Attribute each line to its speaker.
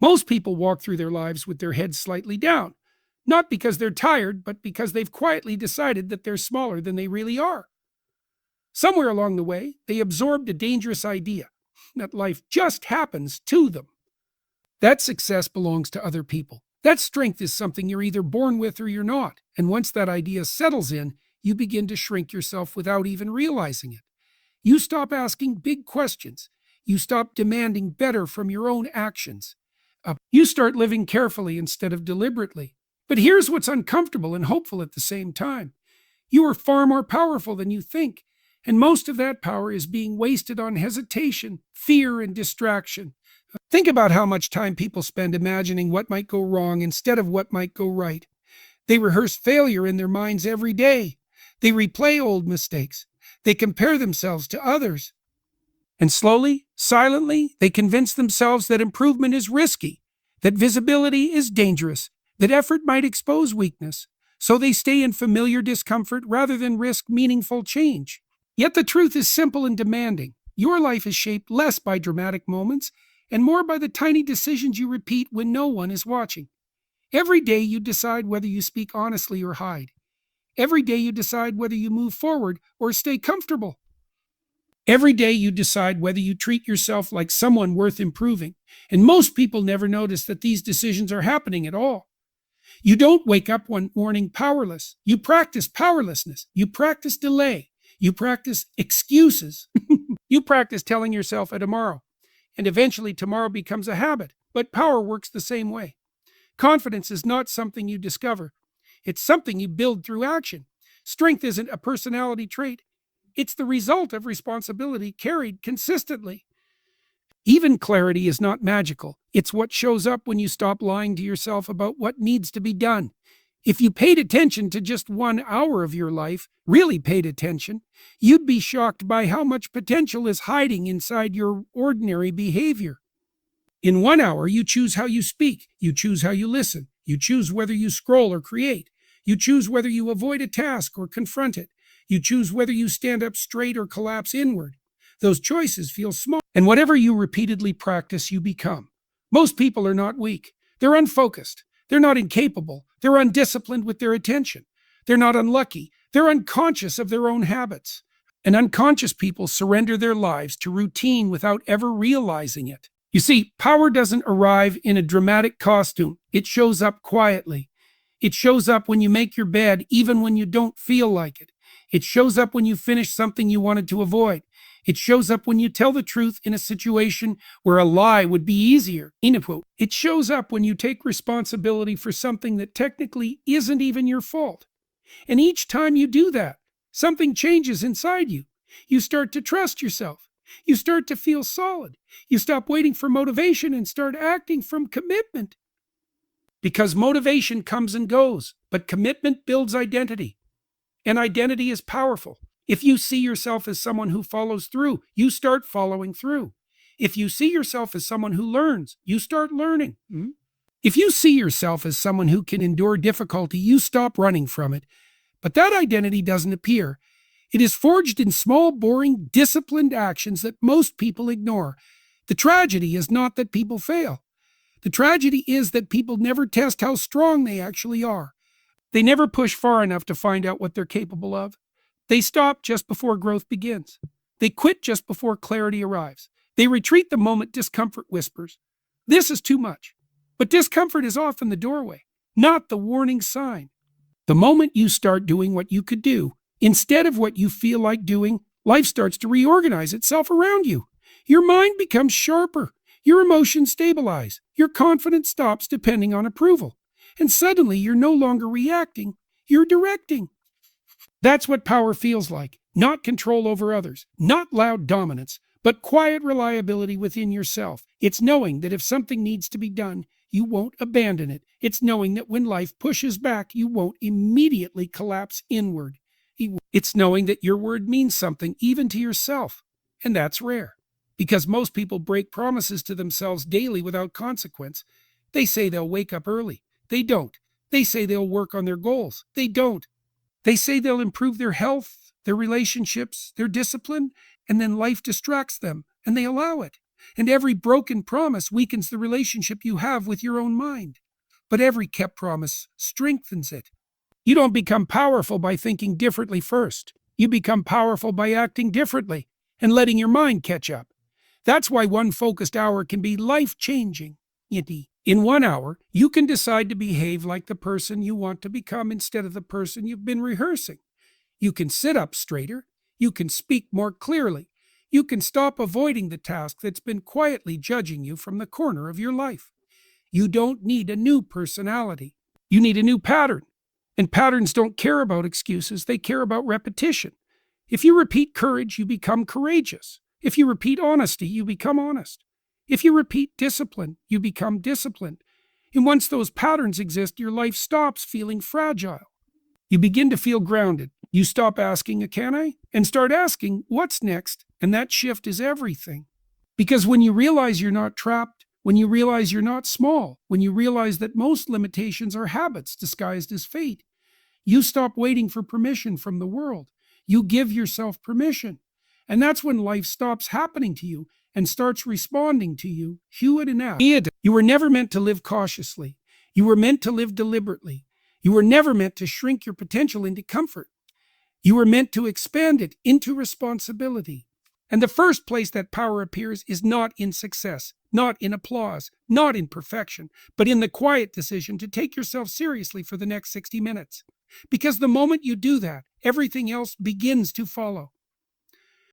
Speaker 1: Most people walk through their lives with their heads slightly down, not because they're tired, but because they've quietly decided that they're smaller than they really are. Somewhere along the way, they absorbed a dangerous idea that life just happens to them. That success belongs to other people. That strength is something you're either born with or you're not. And once that idea settles in, you begin to shrink yourself without even realizing it. You stop asking big questions. You stop demanding better from your own actions. You start living carefully instead of deliberately. But here's what's uncomfortable and hopeful at the same time. You are far more powerful than you think, and most of that power is being wasted on hesitation, fear, and distraction. Think about how much time people spend imagining what might go wrong instead of what might go right. They rehearse failure in their minds every day. They replay old mistakes. They compare themselves to others. And slowly, silently, they convince themselves that improvement is risky, that visibility is dangerous, that effort might expose weakness. So they stay in familiar discomfort rather than risk meaningful change. Yet the truth is simple and demanding. Your life is shaped less by dramatic moments and more by the tiny decisions you repeat when no one is watching. Every day you decide whether you speak honestly or hide. Every day you decide whether you move forward or stay comfortable. Every day you decide whether you treat yourself like someone worth improving. And most people never notice that these decisions are happening at all. You don't wake up one morning powerless. You practice powerlessness. You practice delay. You practice excuses. You practice telling yourself a tomorrow. And eventually tomorrow becomes a habit. But power works the same way. Confidence is not something you discover. It's something you build through action. Strength isn't a personality trait. It's the result of responsibility carried consistently. Even clarity is not magical. It's what shows up when you stop lying to yourself about what needs to be done. If you paid attention to just 1 hour of your life, really paid attention, you'd be shocked by how much potential is hiding inside your ordinary behavior. In 1 hour, you choose how you speak, you choose how you listen, you choose whether you scroll or create, you choose whether you avoid a task or confront it, you choose whether you stand up straight or collapse inward. Those choices feel small, and whatever you repeatedly practice, you become. Most people are not weak. They're unfocused. They're not incapable. They're undisciplined with their attention. They're not unlucky. They're unconscious of their own habits. And unconscious people surrender their lives to routine without ever realizing it. You see, power doesn't arrive in a dramatic costume. It shows up quietly. It shows up when you make your bed, even when you don't feel like it. It shows up when you finish something you wanted to avoid. It shows up when you tell the truth in a situation where a lie would be easier. It shows up when you take responsibility for something that technically isn't even your fault. And each time you do that, something changes inside you. You start to trust yourself. You start to feel solid. You stop waiting for motivation and start acting from commitment. Because motivation comes and goes, but commitment builds identity. And identity is powerful. If you see yourself as someone who follows through, you start following through. If you see yourself as someone who learns, you start learning. If you see yourself as someone who can endure difficulty, you stop running from it. But that identity doesn't appear. It is forged in small, boring, disciplined actions that most people ignore. The tragedy is not that people fail. The tragedy is that people never test how strong they actually are. They never push far enough to find out what they're capable of. They stop just before growth begins. They quit just before clarity arrives. They retreat the moment discomfort whispers, "This is too much." But discomfort is often the doorway, not the warning sign. The moment you start doing what you could do, instead of what you feel like doing, life starts to reorganize itself around you. Your mind becomes sharper. Your emotions stabilize. Your confidence stops depending on approval. And suddenly you're no longer reacting, you're directing. That's what power feels like. Not control over others, not loud dominance, but quiet reliability within yourself. It's knowing that if something needs to be done, you won't abandon it. It's knowing that when life pushes back, you won't immediately collapse inward. It's knowing that your word means something even to yourself. And that's rare. Because most people break promises to themselves daily without consequence. They say they'll wake up early. They don't. They say they'll work on their goals. They don't. They say they'll improve their health, their relationships, their discipline, and then life distracts them, and they allow it. And every broken promise weakens the relationship you have with your own mind. But every kept promise strengthens it. You don't become powerful by thinking differently first. You become powerful by acting differently and letting your mind catch up. That's why one focused hour can be life changing. In 1 hour, you can decide to behave like the person you want to become instead of the person you've been rehearsing. You can sit up straighter. You can speak more clearly. You can stop avoiding the task that's been quietly judging you from the corner of your life. You don't need a new personality. You need a new pattern. And patterns don't care about excuses, they care about repetition. If you repeat courage, you become courageous. If you repeat honesty, you become honest. If you repeat discipline, you become disciplined. And once those patterns exist, your life stops feeling fragile. You begin to feel grounded. You stop asking, can I? And start asking, what's next? And that shift is everything. Because when you realize you're not trapped, when you realize you're not small, when you realize that most limitations are habits disguised as fate, you stop waiting for permission from the world. You give yourself permission. And that's when life stops happening to you and starts responding to you. Hewitt and F. You were never meant to live cautiously. You were meant to live deliberately. You were never meant to shrink your potential into comfort. You were meant to expand it into responsibility. And the first place that power appears is not in success, not in applause, not in perfection, but in the quiet decision to take yourself seriously for the next 60 minutes. Because the moment you do that, everything else begins to follow.